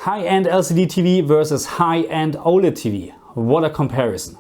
High-end LCD TV versus high-end OLED TV. What a comparison.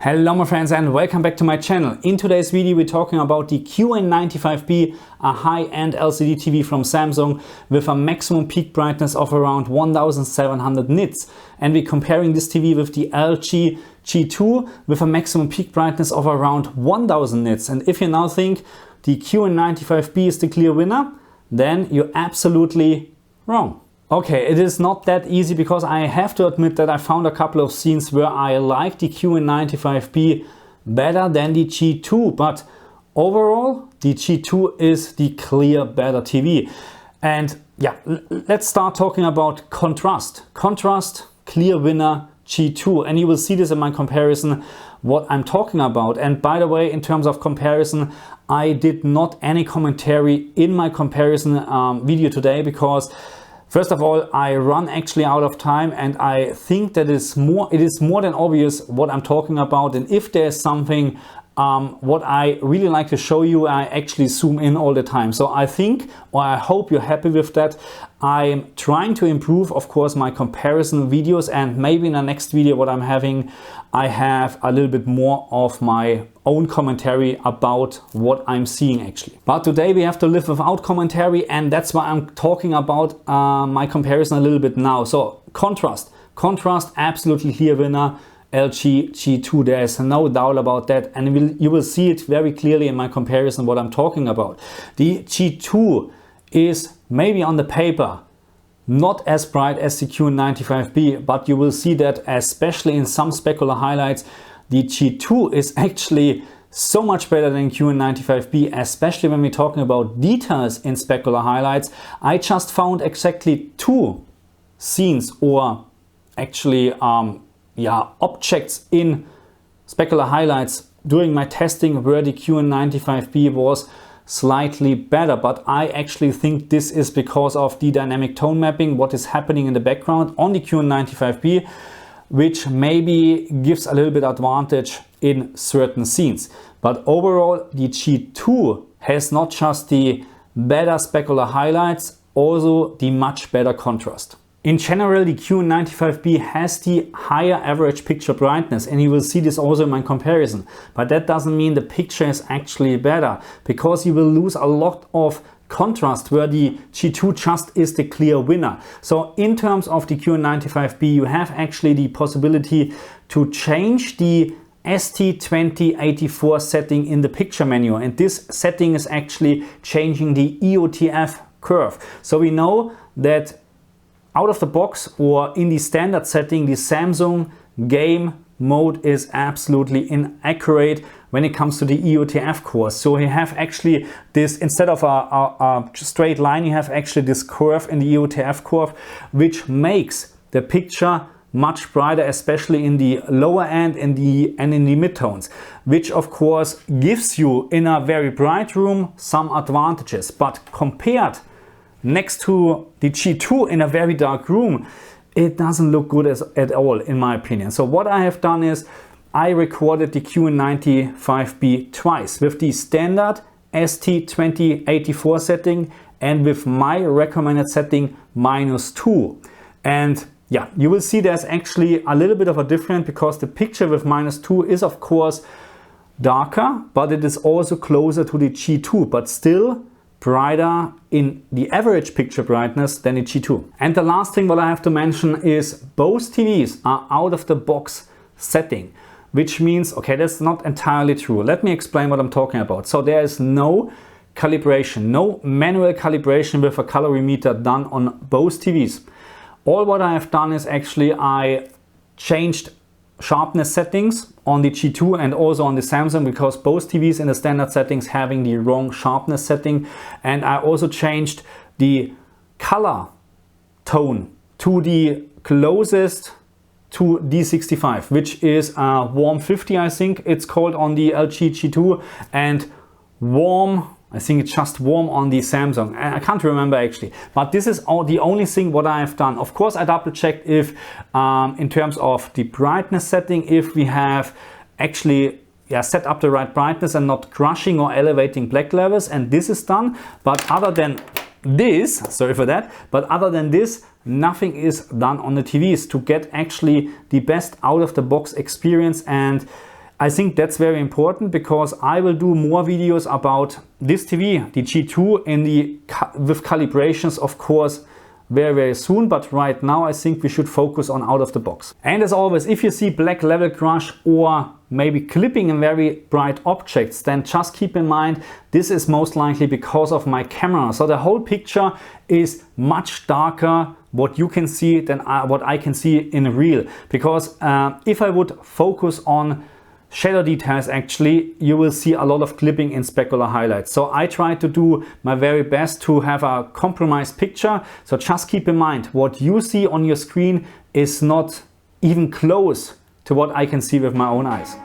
Hello my friends and welcome back to my channel. In today's video we're talking about the QN95B, a high-end LCD TV from Samsung with a maximum peak brightness of around 1700 nits. And we're comparing this TV with the LG G2 with a maximum peak brightness of around 1000 nits. And if you now think the QN95B is the clear winner, then you're absolutely wrong. Okay, it is not that easy because I have to admit that I found a couple of scenes where I like the QN95B better than the G2, but overall the G2 is the clear better TV. And yeah, let's start talking about contrast. Contrast, clear winner, G2, and you will see this in my comparison what I'm talking about. And by the way, in terms of comparison, I did not any commentary in my comparison video today because first of all, I run actually out of time, and I think that it is more than obvious what I'm talking about. And if there's something what I really like to show you, I actually zoom in all the time. So I think, or I hope you're happy with that. I'm trying to improve, of course, my comparison videos, and maybe in the next video what I'm having, I have a little bit more of my own commentary about what I'm seeing actually. But today we have to live without commentary, and that's why I'm talking about my comparison a little bit now. So contrast, absolutely clear winner. LG G2, there is no doubt about that, and you will see it very clearly in my comparison what I'm talking about. The G2 is maybe on the paper not as bright as the QN95B, but you will see that especially in some specular highlights, the G2 is actually so much better than QN95B, especially when we're talking about details in specular highlights. I just found exactly two scenes, or actually objects in specular highlights during my testing where the QN95B was slightly better, but I actually think this is because of the dynamic tone mapping, what is happening in the background on the QN95B, which maybe gives a little bit advantage in certain scenes. But overall the G2 has not just the better specular highlights, also the much better contrast. In general, the QN95B has the higher average picture brightness, and you will see this also in my comparison. But that doesn't mean the picture is actually better, because you will lose a lot of contrast where the G2 just is the clear winner. So in terms of the QN95B, you have actually the possibility to change the ST2084 setting in the picture menu, and this setting is actually changing the EOTF curve. So we know that out of the box, or in the standard setting, the Samsung game mode is absolutely inaccurate when it comes to the EOTF curve. So you have actually this, instead of a straight line, you have actually this curve in the EOTF curve, which makes the picture much brighter, especially in the lower end and in the midtones, which of course gives you in a very bright room some advantages. But compared next to the G2 in a very dark room, it doesn't look good at all, in my opinion. So what I have done is I recorded the QN95B twice with the standard ST2084 setting and with my recommended setting -2. And yeah, you will see there's actually a little bit of a difference, because the picture with -2 is of course darker, but it is also closer to the G2, but still brighter in the average picture brightness than the G2. And the last thing what I have to mention is both TVs are out of the box setting, which means, okay, that's not entirely true. Let me explain what I'm talking about. So there is no calibration, no manual calibration with a colorimeter done on both TVs. All what I have done is actually I changed sharpness settings on the G2 and also on the Samsung, because both TVs in the standard settings having the wrong sharpness setting. And I also changed the color tone to the closest to D65, which is warm 50, I think it's called on the LG G2, and warm, I think it's just warm on the Samsung. I can't remember actually, but this is the only thing what I have done. Of course, I double checked if in terms of the brightness setting, if we have actually set up the right brightness and not crushing or elevating black levels, and this is done. But other than this, sorry for that, but other than this, nothing is done on the TVs to get actually the best out of the box experience. And I think that's very important, because I will do more videos about this TV, the G2, with calibrations, of course, very soon. But right now I think we should focus on out of the box. And as always, if you see black level crush or maybe clipping in very bright objects, then just keep in mind this is most likely because of my camera. So the whole picture is much darker what you can see than what I can see in real, because if I would focus on shadow details, actually you will see a lot of clipping in specular highlights. So I try to do my very best to have a compromised picture. So just keep in mind what you see on your screen is not even close to what I can see with my own eyes.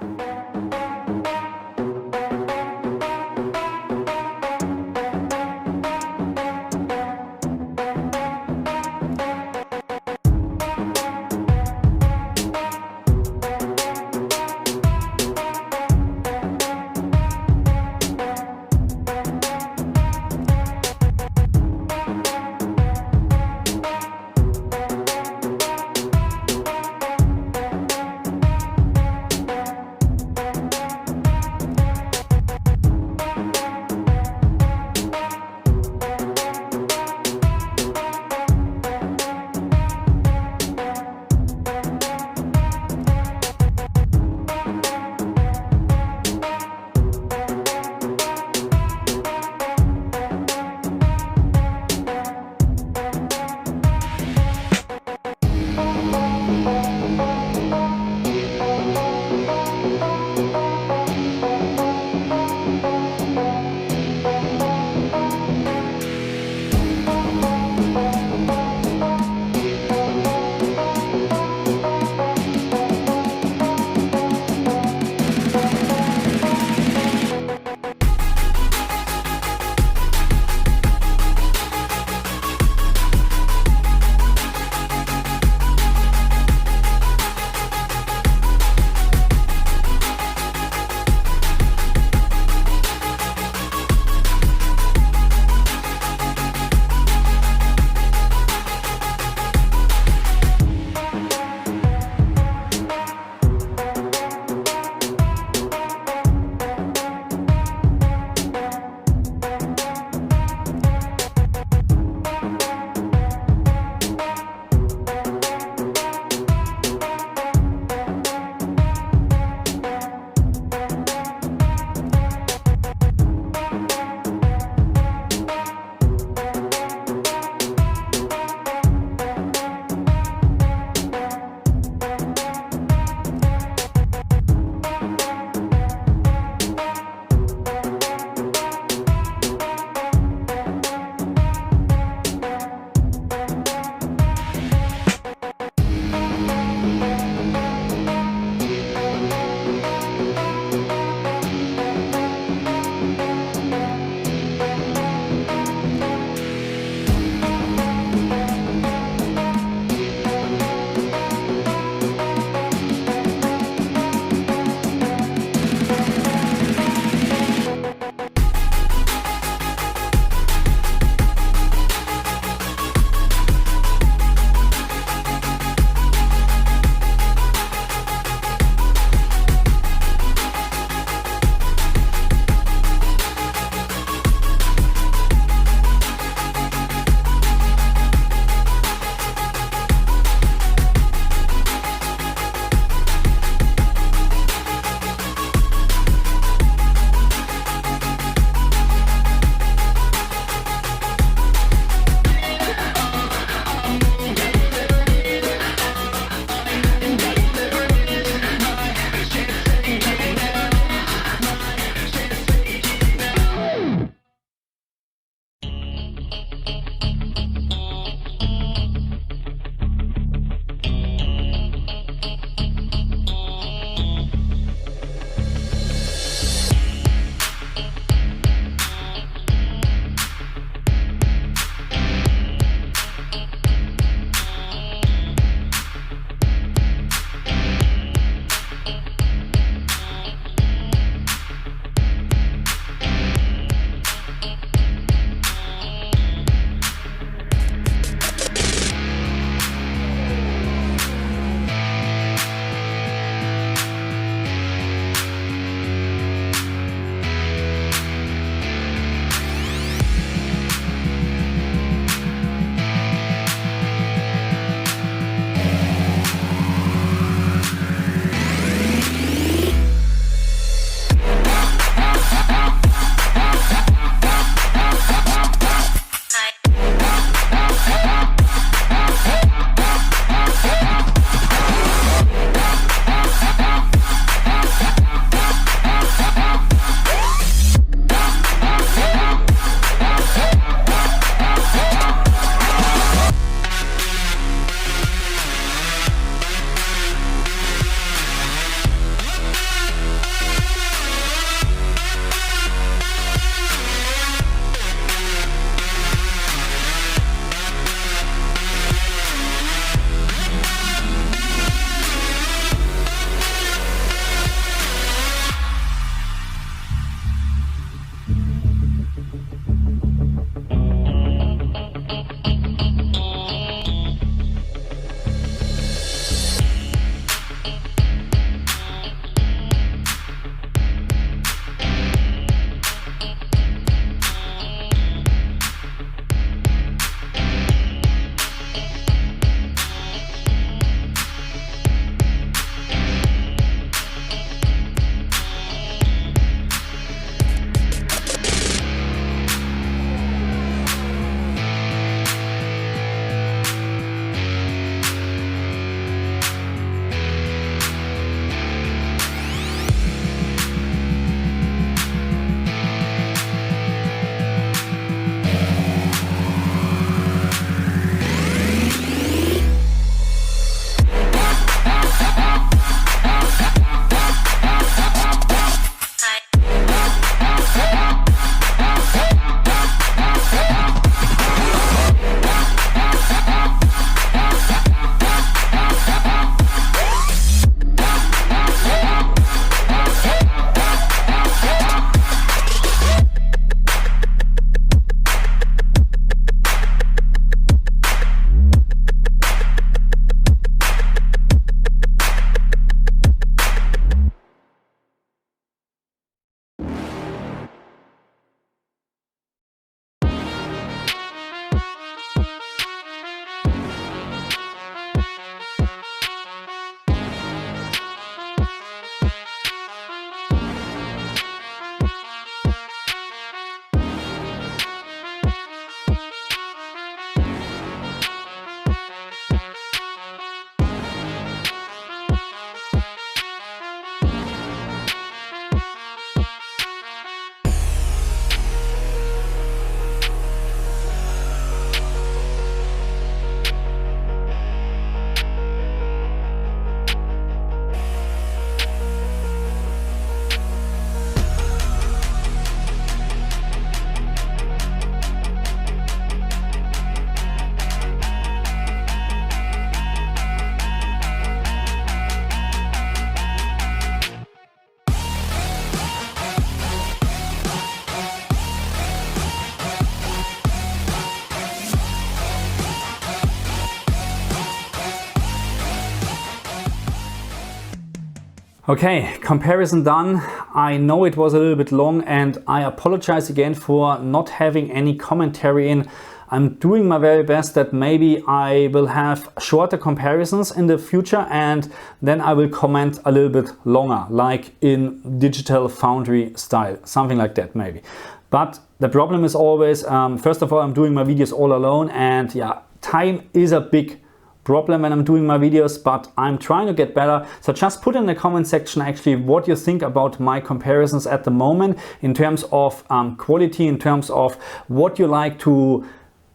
Okay, comparison done. I know it was a little bit long and I apologize again for not having any commentary in. I'm doing my very best that maybe I will have shorter comparisons in the future and then I will comment a little bit longer, like in Digital Foundry style, something like that maybe. But the problem is always, first of all, I'm doing my videos all alone, and yeah, time is a big problem when I'm doing my videos, but I'm trying to get better. So just put in the comment section actually what you think about my comparisons at the moment in terms of quality, in terms of what you like to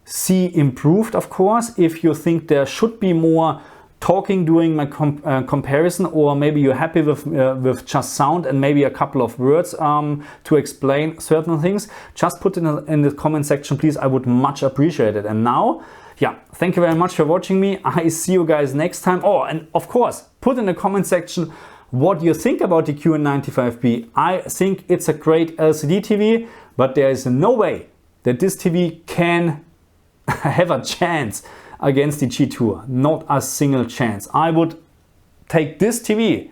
see improved, of course. If you think there should be more talking during my comparison, or maybe you're happy with just sound and maybe a couple of words to explain certain things, just put it in the comment section, please. I would much appreciate it. And now, yeah, thank you very much for watching me. I see you guys next time. Oh, and of course, put in the comment section what you think about the QN95B. I think it's a great LCD TV, but there is no way that this TV can have a chance against the G2. Not a single chance. I would take this TV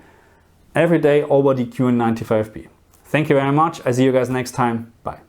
every day over the QN95B. Thank you very much. I see you guys next time. Bye.